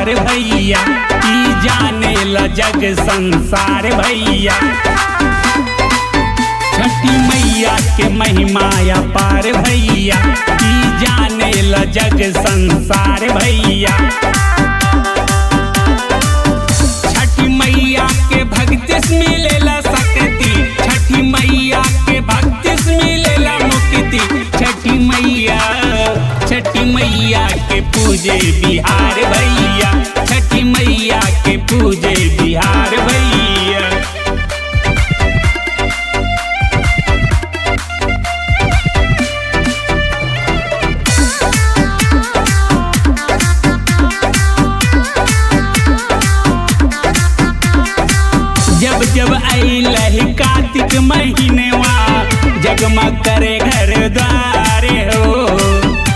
पार भैया, ई जाने ला जग संसार भैया। छठी मैया के महिमा अपार भैया, ई जाने ला जग संसार भैया। छठी मैया के भक्ति से मिलेला शक्ति, छठी मैया के भक्ति से मिलेला मुक्ति। छठी मैया के पूजे बिहार भैया, छठी मैया के पूजे बिहार भैया। जब जब अइलहि कार्तिक महीनेवा, जगमग करे घर द्वार हो।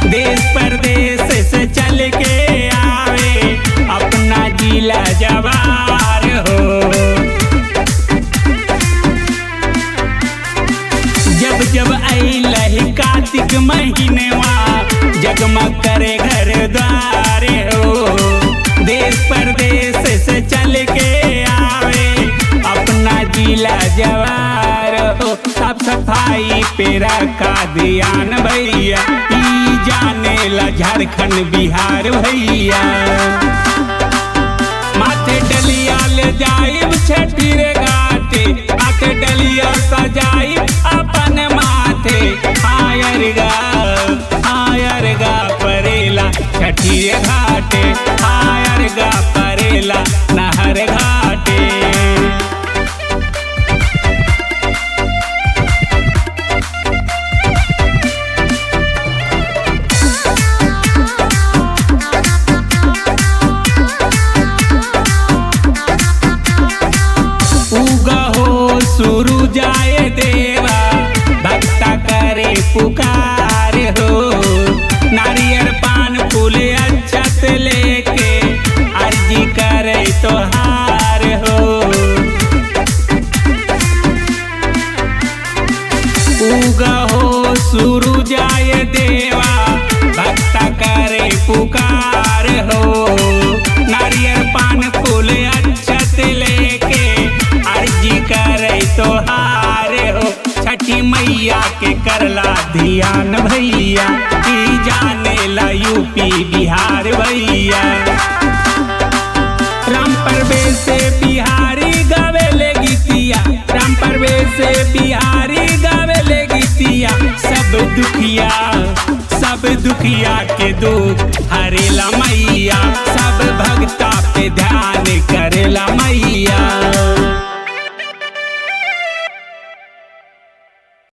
देश परदेश से चल के आवे अपना जिला जवार हो। जब जब अइलहि कार्तिक महीनेवा, जगमग करे घर द्वार हो। देश परदेश से चल के आवे अपना जिला जवार हो। साफ सफाई पे रखा ध्यान भैया, ई जाने ला झारखंड बिहार भैया। माथे डलिया ले जाइब छठी रे घाटे, माथे डलिया सजाइब अपन माथे। आयर गा परेला छठी रे घाटे, आयर गा परेला नहर घाटे। शुरू जाए देवा भक्ता करे पुकार हो। नारियल पान फूल अक्षत लेके अर्जी करे तोहार हो। उगा हो शुरू जाए देवा भक्ता करे पुकार हो। नारियल पान फूल अक्षत लेके अर्जी करे तोहार हो। छठी मैया के करला ध्यान भैया, ई जाने ला यूपी बिहार भैया। राम परवेश से बिहारी गावेले गीतिया, राम परवेश से बिहारी गावेले गीतिया। सब दुखिया के दुख हरेला